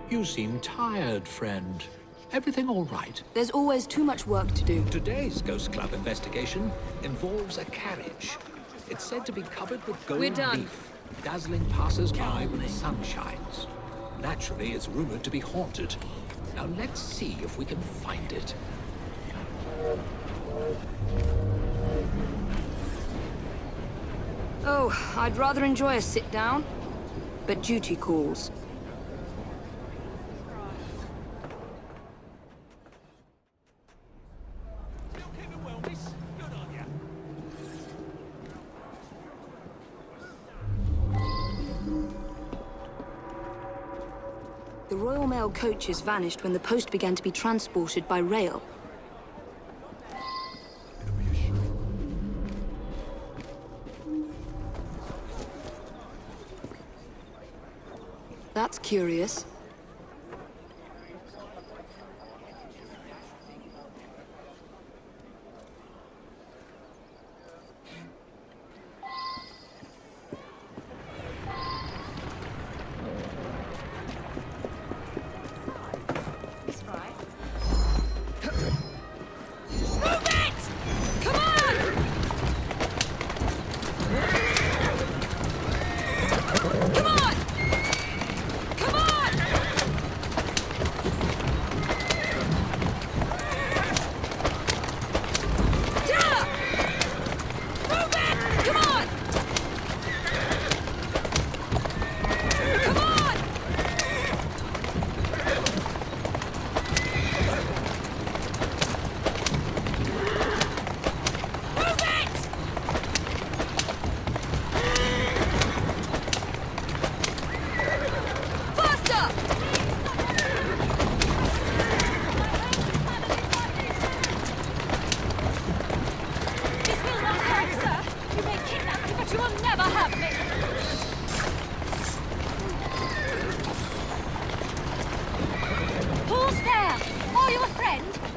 You seem tired, friend. Everything all right? There's always too much work to do. Today's Ghost Club investigation involves a carriage. It's said to be covered with gold We're done. leaf, dazzling passers-by when the sun shines. Naturally, it's rumored to be haunted. Now let's see if we can find it. Oh, I'd rather enjoy a sit-down, but duty calls. The Royal Mail coaches vanished when the post began to be transported by rail. That's curious.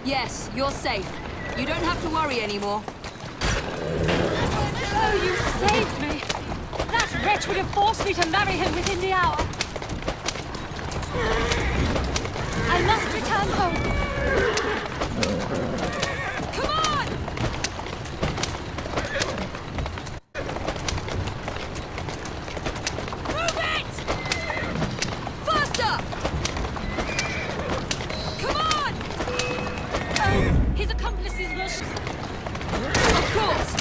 Yes, you're safe. You don't have to worry anymore. Oh, you saved me! That wretch would have forced me to marry him within the hour. I must return home. Come on! Move it! Faster! Come on! Oh, his accomplices will... Of course!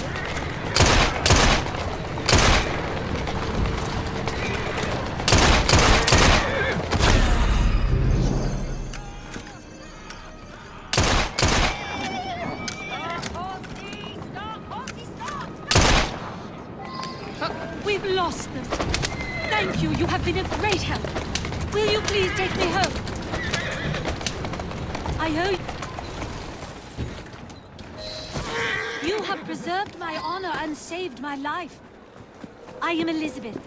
We've lost them. Thank you. You have been a great help. Will you please take me home? I owe you. You have preserved my honor and saved my life. I am Elizabeth.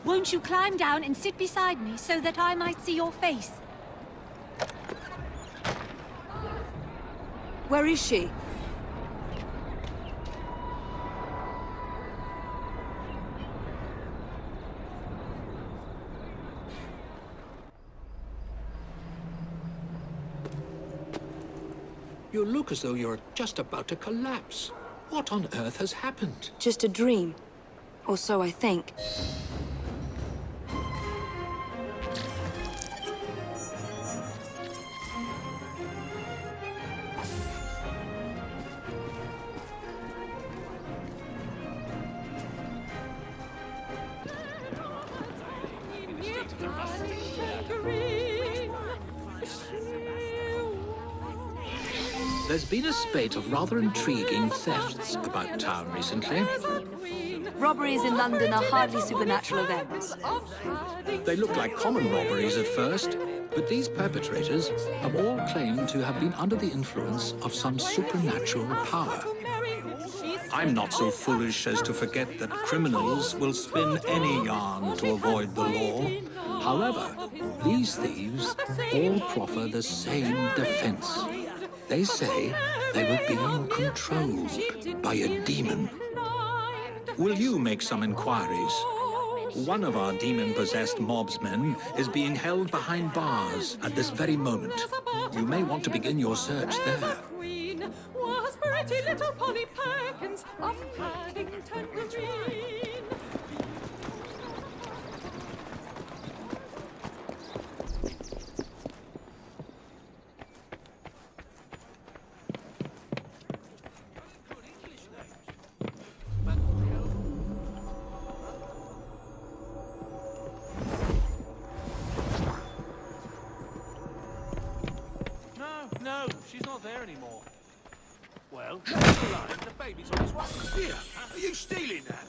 Won't you climb down and sit beside me so that I might see your face? Where is she? You look as though you're just about to collapse. What on earth has happened? Just a dream. Or so I think. There's been a spate of rather intriguing thefts about town recently. Robberies in London are hardly supernatural events. They look like common robberies at first, but these perpetrators have all claimed to have been under the influence of some supernatural power. I'm not so foolish as to forget that criminals will spin any yarn to avoid the law. However, these thieves all proffer the same defense. They say they were being controlled by a demon. Will you make some inquiries? One of our demon-possessed mobsmen is being held behind bars at this very moment. You may want to begin your search there. Was pretty little Polly Perkins of Paddington Green. No, she's not there anymore. Well, the baby's on its way. Here, are you stealing that?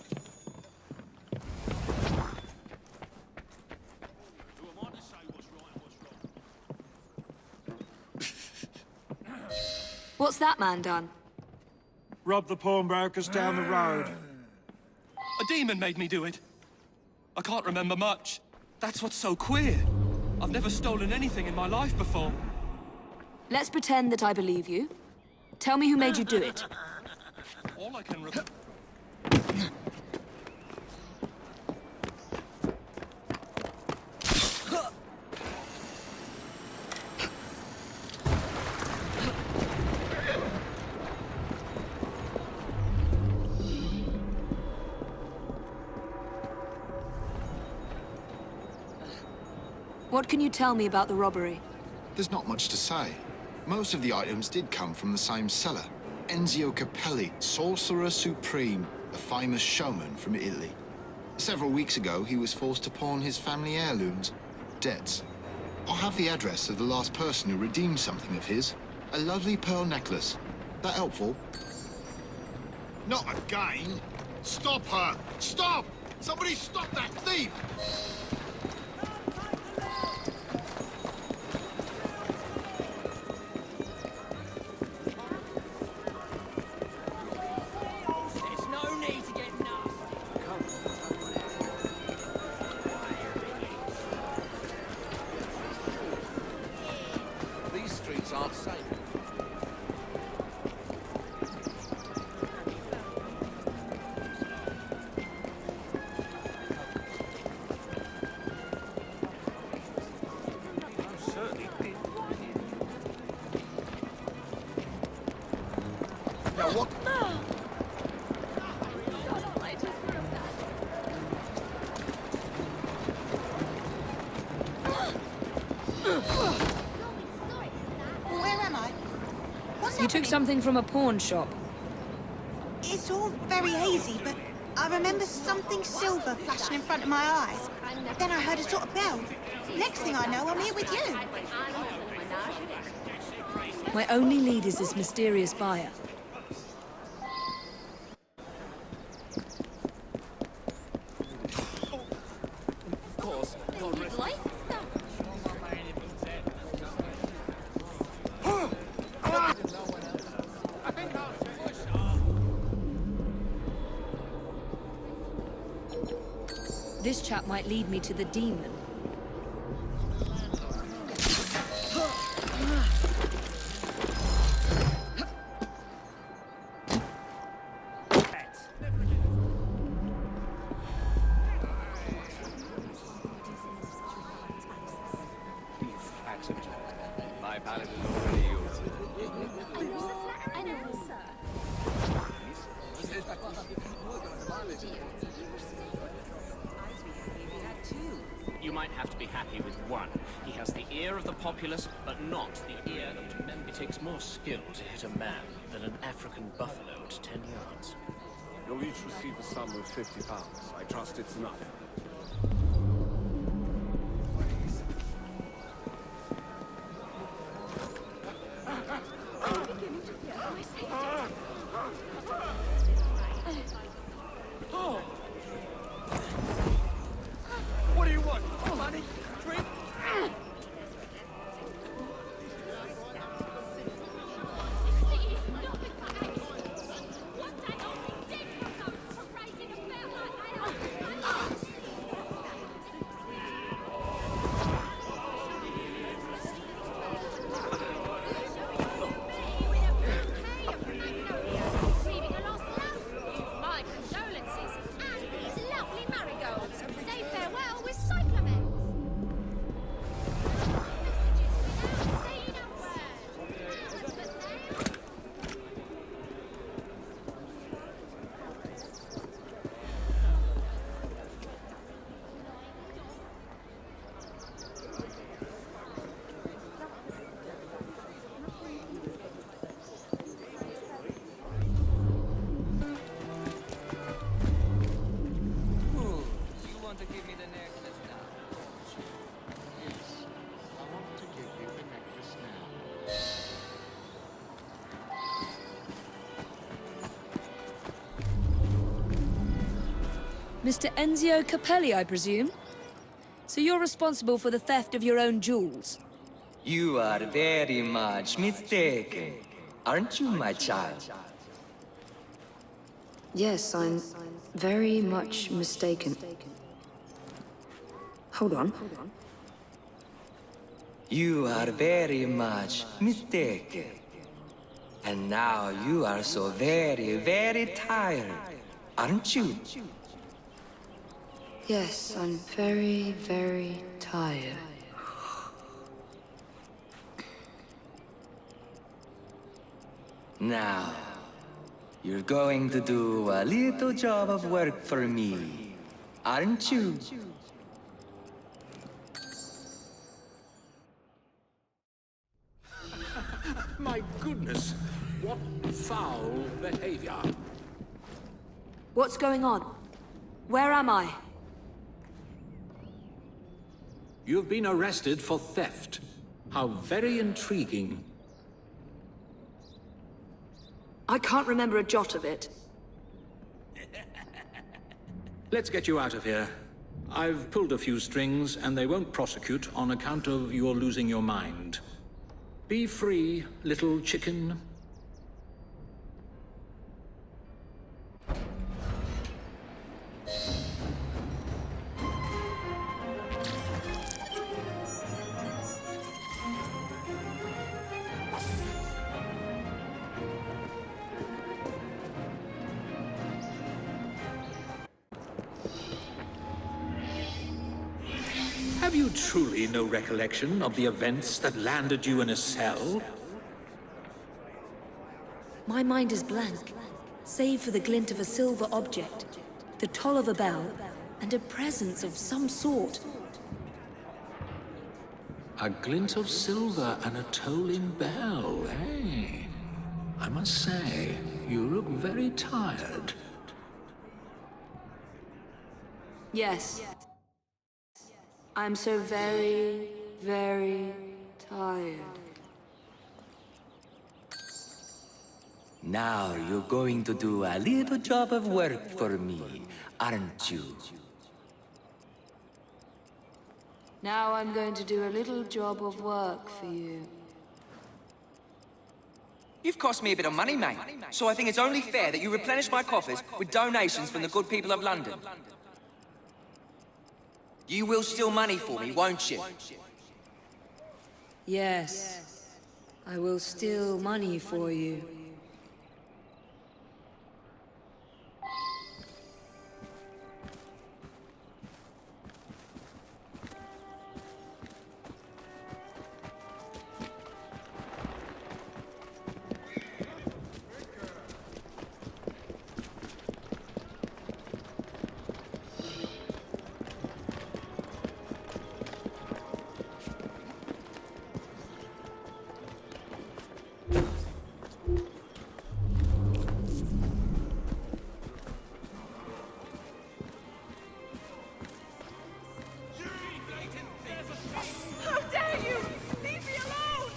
Who am I to say what's right and what's wrong? What's that man done? Rob the pawnbrokers down the road. A demon made me do it. I can't remember much. That's what's so queer. I've never stolen anything in my life before. Let's pretend that I believe you. Tell me who made you do it. All I can remember... What can you tell me about the robbery? There's not much to say. Most of the items did come from the same seller. Enzio Capelli, Sorcerer Supreme, a famous showman from Italy. Several weeks ago, he was forced to pawn his family heirlooms, debts. I'll have the address of the last person who redeemed something of his. A lovely pearl necklace. That helpful? Not again! Stop her! Stop! Somebody stop that thief! Aren't safe. Certainly did. Now what? You took something from a pawn shop. It's all very hazy, but I remember something silver flashing in front of my eyes. Then I heard a sort of bell. Next thing I know, I'm here with you. My only lead is this mysterious buyer. Of course. God rest. This chap might lead me to the demon. My palate is already yours. You might have to be happy with one. He has the ear of the populace, but not the ear of the men. It takes more skill to hit a man than an African buffalo at 10 yards. You'll each receive a sum of £50. I trust it's enough. What do you want? Money? Drink? want to give me the necklace now? Yes, I want to give you the necklace now. Mr. Enzio Capelli, I presume? So you're responsible for the theft of your own jewels? You are very much mistaken, aren't you, my child? Yes, I'm very much mistaken. Hold on. You are very much mistaken. And now you are so very, very tired, aren't you? Yes, I'm very, very tired. Now, you're going to do a little job of work for me, aren't you? My goodness, what foul behavior. What's going on? Where am I? You've been arrested for theft. How very intriguing. I can't remember a jot of it. Let's get you out of here. I've pulled a few strings, and they won't prosecute on account of your losing your mind. Be free, little chicken. Have you truly no recollection of the events that landed you in a cell? My mind is blank, save for the glint of a silver object, the toll of a bell, and a presence of some sort. A glint of silver and a tolling bell, eh? I must say, you look very tired. Yes. I'm so very, very tired. Now you're going to do a little job of work for me, aren't you? Now I'm going to do a little job of work for you. You've cost me a bit of money, mate, so I think it's only fair that you replenish my coffers with donations from the good people of London. You will steal money for me, won't you? Yes. I will steal money for you. How dare you! Leave me alone!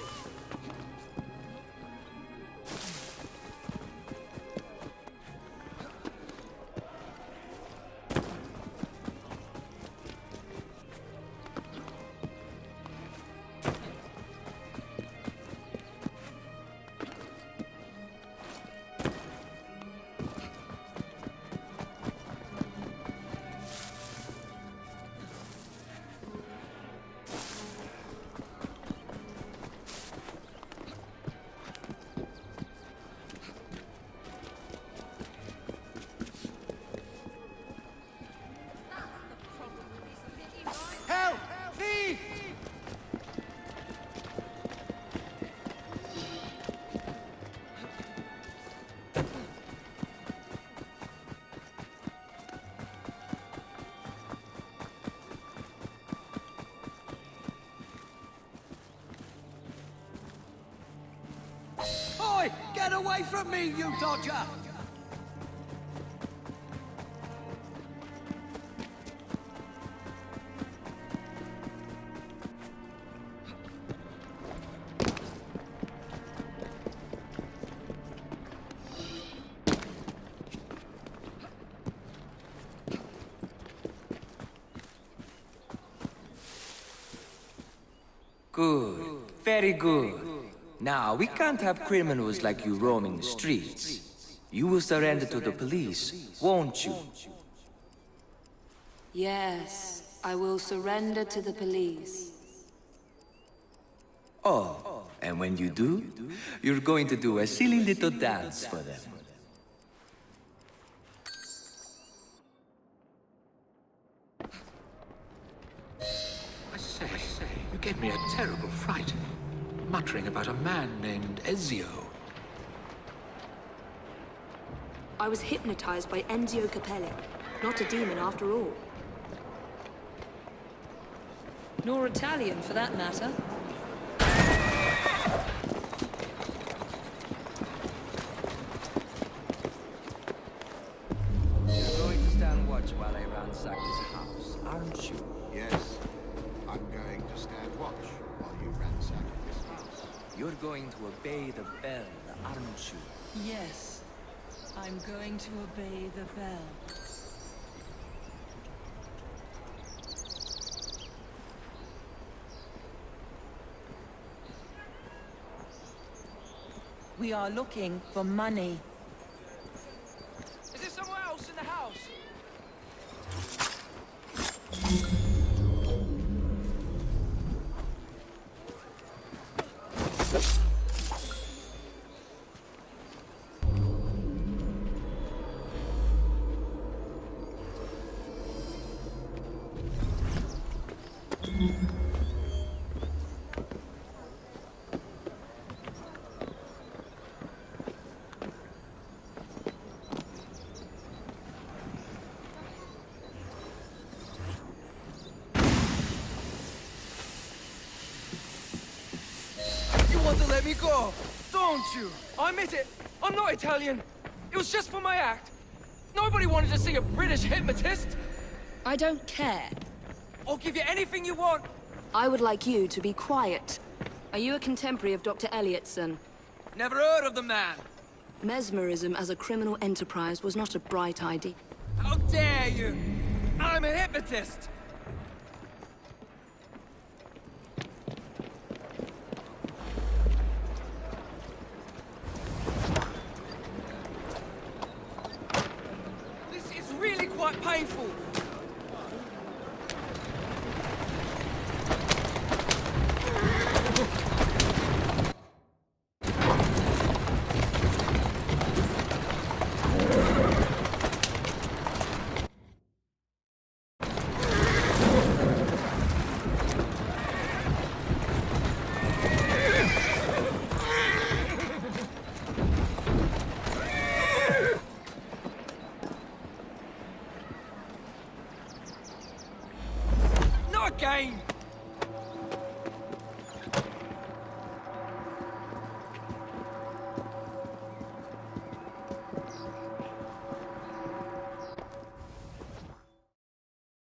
Help! Thief! Oi! Get away from me, you dodger! Good. Very good. Now, we can't have criminals like you roaming the streets. You will surrender to the police, won't you? Yes, I will surrender to the police. Oh, and when you do, you're going to do a silly little dance for them. I say, you gave me a terrible fright. Muttering about a man named Ezio. I was hypnotized by Enzio Capelli. Not a demon after all. Nor Italian, for that matter. You're going to stand watch while I ransack this house, aren't you? Yes, I'm going to stand watch while you ransack this house. You're going to obey the bell, aren't you? Yes, I'm going to obey the bell. We are looking for money. Is there somewhere else in the house? You want to let me go, don't you? I admit it. I'm not Italian. It was just for my act. Nobody wanted to see a British hypnotist. I don't care. I'll give you anything you want. I would like you to be quiet. Are you a contemporary of Dr. Elliotson? Never heard of the man. Mesmerism as a criminal enterprise was not a bright idea. How dare you? I'm a hypnotist. This is really quite painful. Again.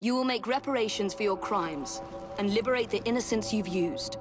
You will make reparations for your crimes and liberate the innocents you've used.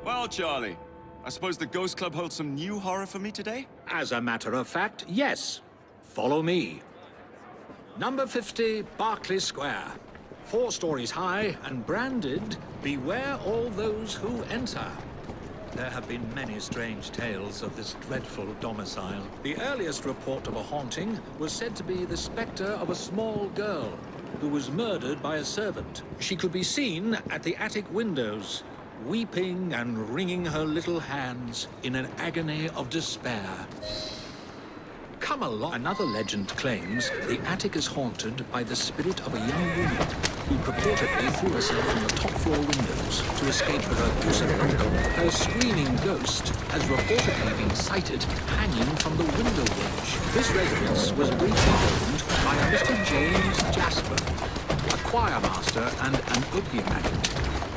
Well, Charlie, I suppose the Ghost Club holds some new horror for me today? As a matter of fact, yes. Follow me. Number 50, Berkeley Square. 4 stories high and branded, "Beware all those who enter." There have been many strange tales of this dreadful domicile. The earliest report of a haunting was said to be the spectre of a small girl who was murdered by a servant. She could be seen at the attic windows, weeping and wringing her little hands in an agony of despair. Come along. Another legend claims the attic is haunted by the spirit of a young woman who purportedly threw herself from the top floor windows to escape with her abusive uncle. Her screaming ghost has reportedly been sighted hanging from the window ledge. This residence was briefly owned by a Mr. James Jasper, a choir master and an opium addict.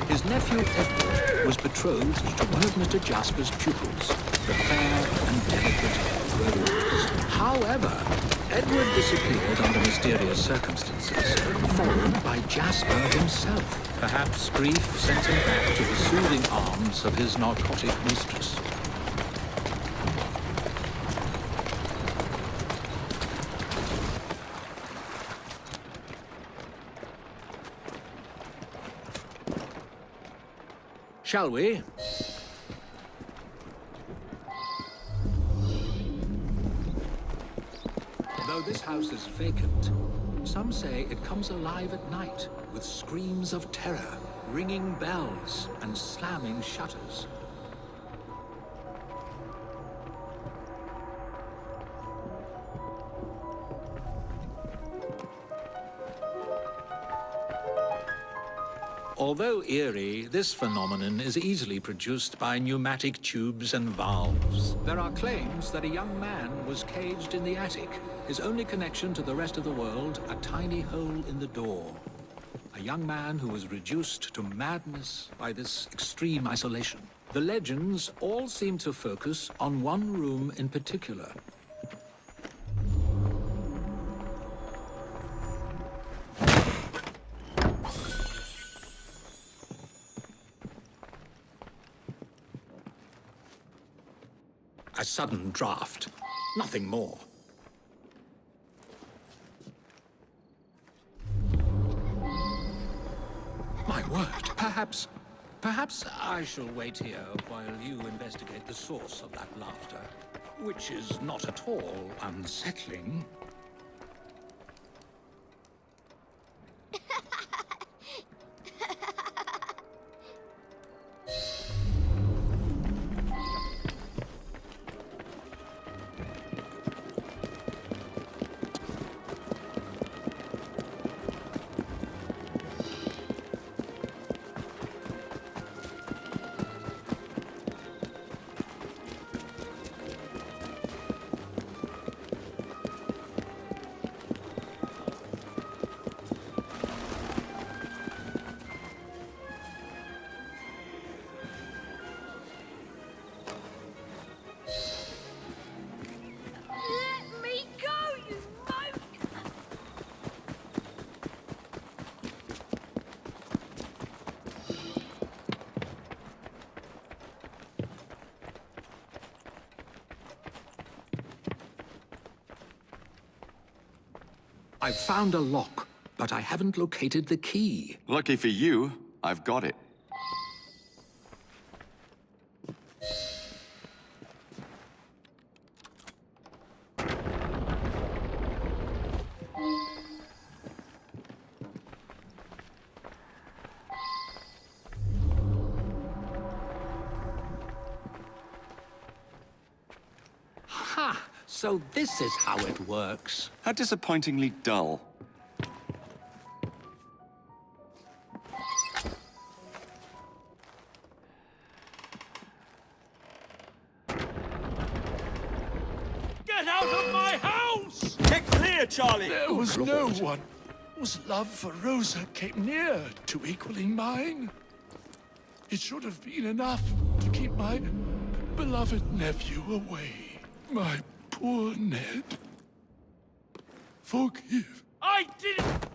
His nephew Edward was betrothed to one of Mr. Jasper's pupils, the fair and delicate rose. However, Edward disappeared under mysterious circumstances, followed by Jasper himself. Perhaps grief sent him back to the soothing arms of his narcotic mistress. Shall we? Though this house is vacant, some say it comes alive at night with screams of terror, ringing bells, and slamming shutters. Although eerie, this phenomenon is easily produced by pneumatic tubes and valves. There are claims that a young man was caged in the attic, his only connection to the rest of the world a tiny hole in the door. A young man who was reduced to madness by this extreme isolation. The legends all seem to focus on one room in particular. A sudden draft. Nothing more. My word. Perhaps I shall wait here while you investigate the source of that laughter, which is not at all unsettling. I've found a lock, but I haven't located the key. Lucky for you, I've got it. Ha! So this is how it works. How disappointingly dull. Get out of my house! Get clear, Charlie! There was no one whose love for Rosa came near to equaling mine. It should have been enough to keep my beloved nephew away. My poor Ned. Forgive. I didn't...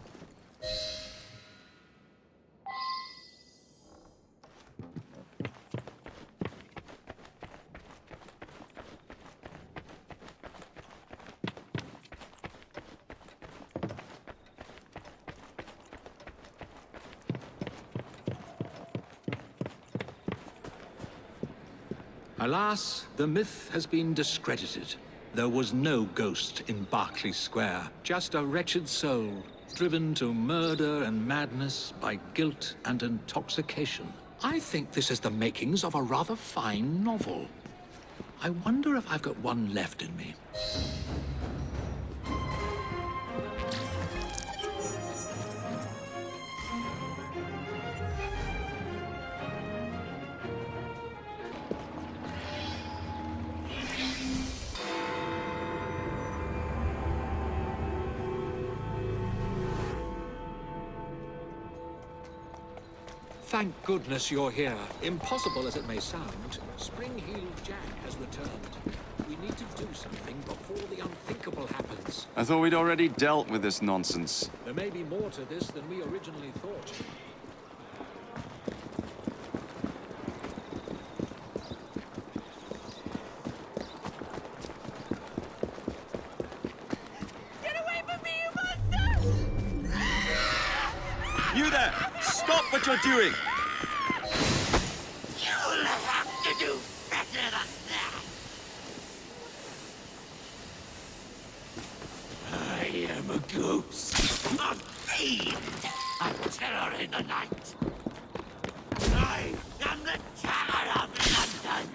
Alas, the myth has been discredited. There was no ghost in Berkeley Square, just a wretched soul, driven to murder and madness by guilt and intoxication. I think this is the makings of a rather fine novel. I wonder if I've got one left in me. Thank goodness you're here. Impossible as it may sound, Spring-Heeled Jack has returned. We need to do something before the unthinkable happens. I thought we'd already dealt with this nonsense. There may be more to this than we originally thought. You there! Stop what you're doing! You'll have to do better than that. I am a ghost, a fiend, a terror in the night. I am the terror of London.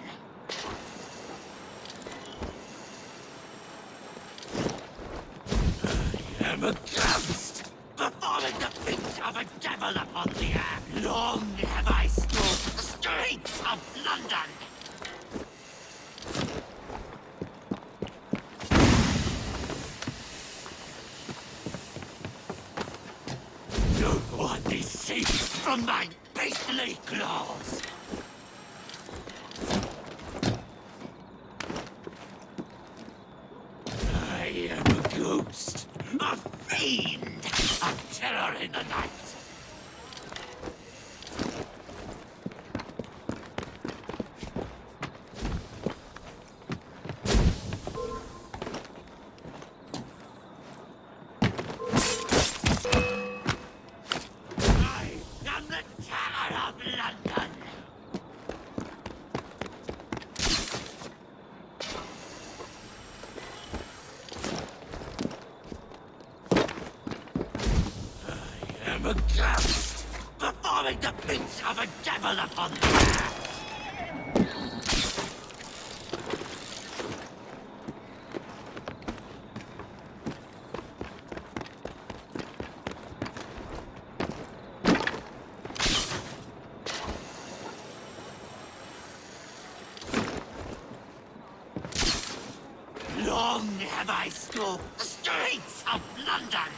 I am a ghost, performing the feat of a devil upon the air. Long have I stalked the streets of London. No one is safe from my beastly claws. I am a ghost, a fiend, a terror in the night. I am the terror of London. I am a ghost, performing the feats of a devil upon the earth. Long have I stalked the streets of London.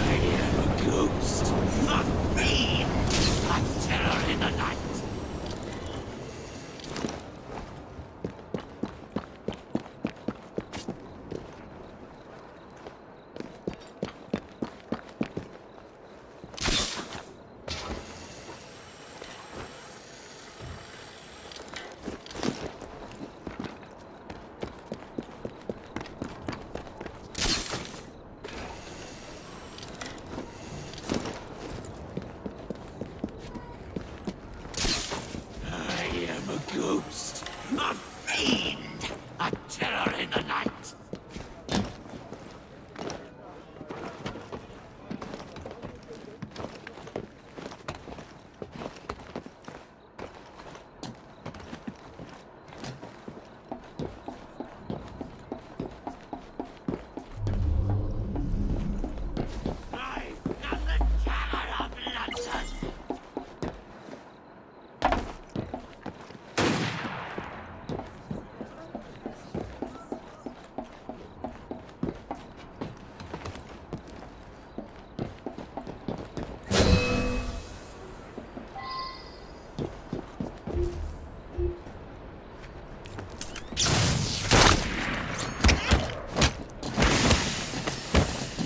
I am a ghost, a fiend, a terror in the night. I am a ghost, a fiend, a terror in the night. I am the terror of London.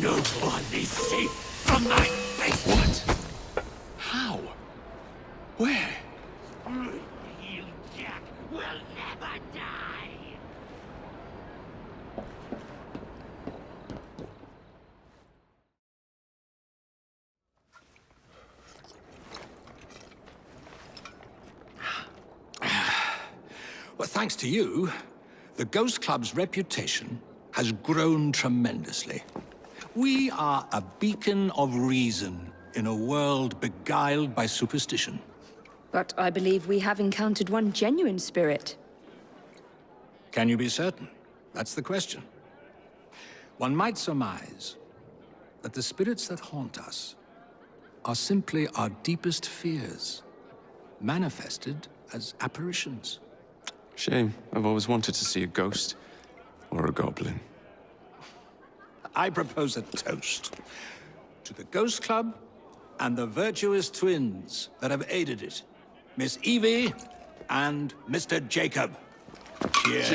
No one is safe from my face. What? How? Where? You, Jack, will never die. Well, thanks to you, the Ghost Club's reputation has grown tremendously. We are a beacon of reason in a world beguiled by superstition. But I believe we have encountered one genuine spirit. Can you be certain? That's the question. One might surmise that the spirits that haunt us are simply our deepest fears, manifested as apparitions. Shame. I've always wanted to see a ghost. Or a goblin. I propose a toast to the Ghost Club and the virtuous twins that have aided it, Miss Evie and Mr. Jacob. Cheers.